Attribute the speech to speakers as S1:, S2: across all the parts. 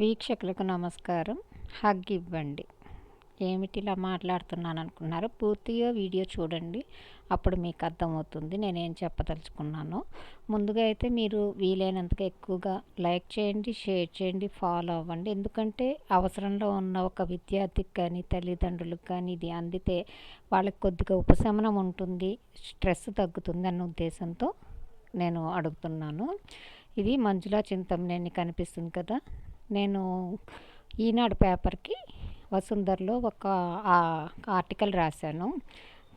S1: వీక్షకులకు నమస్కారం. హగ్ ఇవ్వండి. ఏమిటి ఇలా మాట్లాడుతున్నాను అనుకున్నారు? పూర్తిగా వీడియో చూడండి. అప్పుడు మీకు అర్థమవుతుంది నేనేం చెప్పదలుచుకున్నానో. ముందుగా అయితే మీరు వీలైనంతగా ఎక్కువగా లైక్ చేయండి, షేర్ చేయండి, ఫాలో అవ్వండి. ఎందుకంటే అవసరంలో ఉన్న ఒక విద్యార్థికి కానీ, తల్లిదండ్రులకు కానీ ఇది అందితే వాళ్ళకి కొద్దిగా ఉపశమనం ఉంటుంది, స్ట్రెస్ తగ్గుతుంది అన్న ఉద్దేశంతో నేను అడుగుతున్నాను. ఇది మంజులా చింతమనేని కనిపిస్తుంది కదా. నేను ఈనాడు పేపర్కి వసుంధరలో ఒక ఆర్టికల్ రాశాను.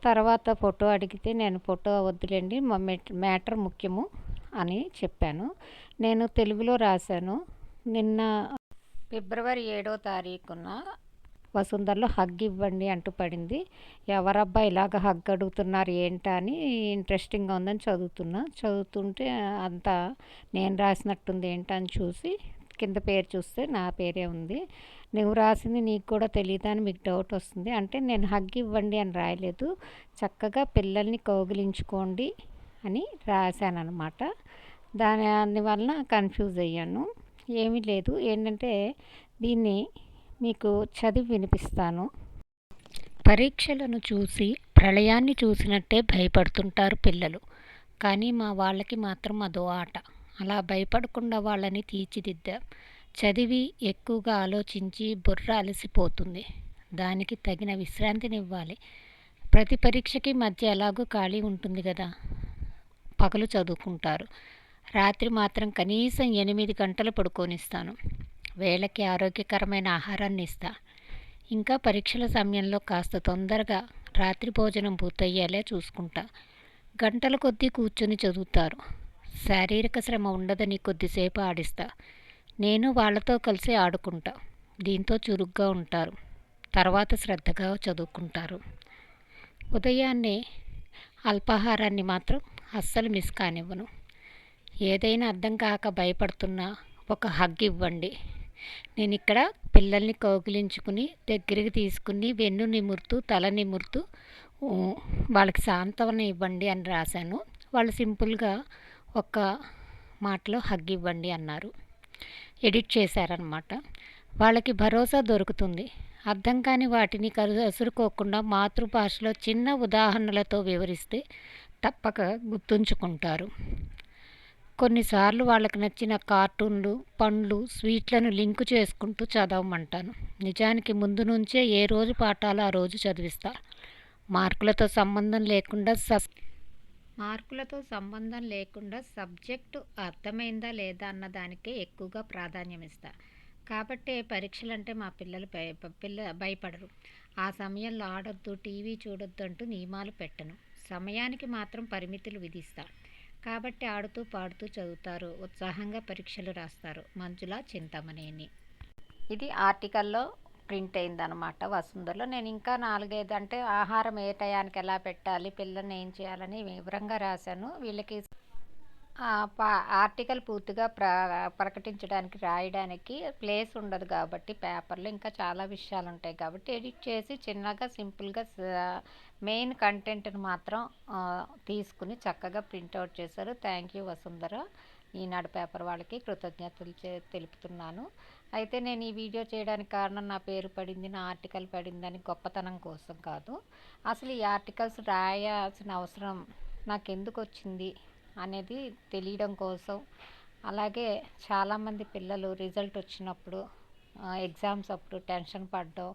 S1: తర్వాత ఫోటో అడిగితే నేను ఫోటో వద్దులేండి, మా మ్యాటర్ ముఖ్యము అని చెప్పాను. నేను తెలుగులో రాశాను. నిన్న ఫిబ్రవరి 7వ తారీఖున వసుంధరలో హగ్ ఇవ్వండి అంటూ పడింది. ఎవరబ్బా ఇలాగ హగ్ అడుగుతున్నారు ఏంటా అని ఇంట్రెస్టింగ్గా ఉందని చదువుతుంటే అంతా నేను రాసినట్టుంది ఏంటని చూసి కింద పేరు చూస్తే నా పేరే ఉంది. నువ్వు రాసింది నీకు కూడా తెలియదా అని మీకు డౌట్ వస్తుంది. అంటే నేను హగ్ ఇవ్వండి అని రాయలేదు, చక్కగా పిల్లల్ని కౌగిలించుకోండి అని రాశాను అనమాట. దానివల్ల కన్ఫ్యూజ్ అయ్యాను. ఏమీ లేదు, ఏంటంటే దీన్ని మీకు చదివి వినిపిస్తాను. పరీక్షలను చూసి ప్రళయాన్ని చూసినట్టే భయపడుతుంటారు పిల్లలు. కానీ మా వాళ్ళకి మాత్రం అదో ఆట. అలా భయపడకుండా వాళ్ళని తీర్చిదిద్దాం. చదివి ఎక్కువగా ఆలోచించి బుర్ర అలసిపోతుంది. దానికి తగిన విశ్రాంతినివ్వాలి. ప్రతి పరీక్షకి మధ్య ఎలాగో ఖాళీ ఉంటుంది కదా. పగలు చదువుకుంటారు, రాత్రి మాత్రం కనీసం 8 గంటలు పడుకోనిస్తాను. వేళకి ఆరోగ్యకరమైన ఆహారాన్ని ఇస్తా. ఇంకా పరీక్షల సమయంలో కాస్త తొందరగా రాత్రి భోజనం పూర్తయ్యేలా చూసుకుంటా. గంటల కొద్దీ కూర్చొని చదువుతారు. శారీరక శ్రమ ఉండదని కొద్దిసేపు ఆడిస్తా. నేను వాళ్ళతో కలిసి ఆడుకుంటా. దీంతో చురుగ్గా ఉంటారు. తర్వాత శ్రద్ధగా చదువుకుంటారు. ఉదయాన్నే అల్పాహారాన్ని మాత్రం అస్సలు మిస్ కానివ్వను. ఏదైనా అర్థం కాక భయపడుతున్నా ఒక హగ్ ఇవ్వండి. నేను ఇక్కడ పిల్లల్ని కౌగిలించుకుని దగ్గరికి తీసుకుని వెన్ను నిమురుతూ తల నిమురుతూ వాళ్ళకి సాంత్వన ఇవ్వండి అని రాశాను. వాళ్ళు సింపుల్గా ఒక మాటలో హగ్ ఇవ్వండి అన్నారు. ఎడిట్ చేశారనమాట. వాళ్ళకి భరోసా దొరుకుతుంది. అర్థం కాని వాటిని కసురుకోకుండా మాతృభాషలో చిన్న ఉదాహరణలతో వివరిస్తే తప్పక గుర్తుంచుకుంటారు. కొన్నిసార్లు వాళ్ళకి నచ్చిన కార్టూన్లు, పండ్లు, స్వీట్లను లింకు చేసుకుంటూ చదవమంటాను. నిజానికి ముందు నుంచే ఏ రోజు పాఠాలు ఆ రోజు చదివిస్తా. మార్కులతో సంబంధం లేకుండా సబ్జెక్టు అర్థమైందా లేదా అన్నదానికే ఎక్కువగా ప్రాధాన్యం ఇస్తా. కాబట్టే పరీక్షలంటే మా పిల్లలు భయపడరు. ఆ సమయంలో ఆడొద్దు, టీవీ చూడొద్దు అంటూ నియమాలు పెట్టను. సమయానికి మాత్రం పరిమితులు విధిస్తా. కాబట్టి ఆడుతూ పాడుతూ చదువుతారు, ఉత్సాహంగా పరీక్షలు రాస్తారు. మంజులా చింతమనేని. ఇది ఆర్టికల్లో ప్రింట్ అయిందనమాట వసుంధరలో. నేను ఇంకా 4-5 అంటే ఆహారం ఏ టయానికి ఎలా పెట్టాలి, పిల్లల్ని ఏం చేయాలని వివరంగా రాశాను. వీళ్ళకి ఆర్టికల్ పూర్తిగా ప్రకటించడానికి రాయడానికి ప్లేస్ ఉండదు కాబట్టి పేపర్లో ఇంకా చాలా విషయాలు ఉంటాయి కాబట్టి ఎడిట్ చేసి చిన్నగా సింపుల్గా మెయిన్ కంటెంట్ని మాత్రం తీసుకుని చక్కగా ప్రింట్అవుట్ చేశారు. Thank you Vasundhara. Eenadu paper వాళ్ళకి కృతజ్ఞతలు తెలుపుతున్నాను. అయితే నేను ఈ వీడియో చేయడానికి కారణం నా పేరు పడింది, నా ఆర్టికల్ పడిందని గొప్పతనం కోసం కాదు. అసలు ఈ ఆర్టికల్స్ రాయాల్సిన అవసరం నాకెందుకు వచ్చింది అనేది తెలియడం కోసం. అలాగే చాలామంది పిల్లలు రిజల్ట్ వచ్చినప్పుడు ఎగ్జామ్స్ అప్పుడు టెన్షన్ పడడం,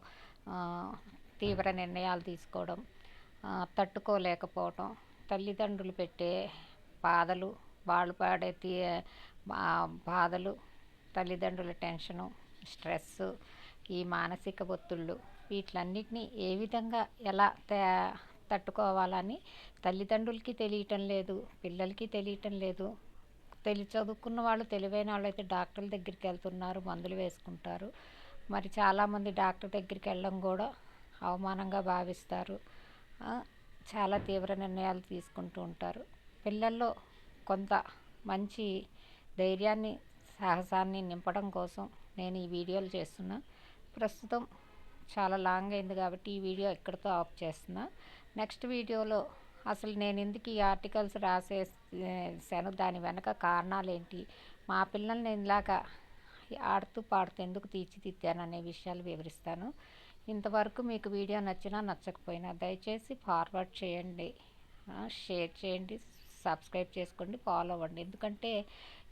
S1: తీవ్ర నిర్ణయాలు తీసుకోవడం, తట్టుకోలేకపోవడం, తల్లిదండ్రులు పెట్టే బాధలు, వాళ్ళు పడే బాధలు, తల్లిదండ్రుల టెన్షను, స్ట్రెస్సు, ఈ మానసిక ఒత్తిళ్ళు, వీటిలన్నిటినీ ఏ విధంగా ఎలా తట్టుకోవాలని తల్లిదండ్రులకి తెలియటం లేదు, పిల్లలకి తెలియటం లేదు. చదువుకున్న వాళ్ళు, తెలివైన వాళ్ళు అయితే డాక్టర్ల దగ్గరికి వెళ్తున్నారు, మందులు వేసుకుంటారు. మరి చాలామంది డాక్టర్ దగ్గరికి వెళ్ళడం కూడా అవమానంగా భావిస్తారు. చాలా తీవ్ర నిర్ణయాలు తీసుకుంటూ ఉంటారు. పిల్లల్లో కొంత మంచి ధైర్యాన్ని, సాహసాన్ని నింపడం కోసం నేను ఈ వీడియోలు చేస్తున్నా. ప్రస్తుతం చాలా లాంగ్ అయింది కాబట్టి ఈ వీడియో ఇక్కడితో ఆఫ్ చేస్తున్నా. నెక్స్ట్ వీడియోలో అసలు నేను ఎందుకు ఈ ఆర్టికల్స్ రాసేసాను, దాని వెనక కారణాలు ఏంటి, మా పిల్లల్ని ఇలాగా ఆడుతూ పాడుతూ ఎందుకు తీర్చిదిద్దాను అనే విషయాలు వివరిస్తాను. ఇంతవరకు మీకు వీడియో నచ్చినా నచ్చకపోయినా దయచేసి ఫార్వర్డ్ చేయండి, షేర్ చేయండి, సబ్స్క్రైబ్ చేసుకోండి, ఫాలో అవ్వండి. ఎందుకంటే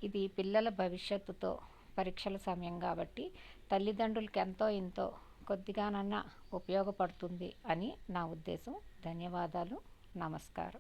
S1: ఇది పిల్లల భవిష్యత్తుతో పరీక్షల సమయం కాబట్టి తల్లిదండ్రులకి ఎంతో ఇంతో కొద్దిగానన్నా ఉపయోగపడుతుంది అని నా ఉద్దేశం. ధన్యవాదాలు. నమస్కారం.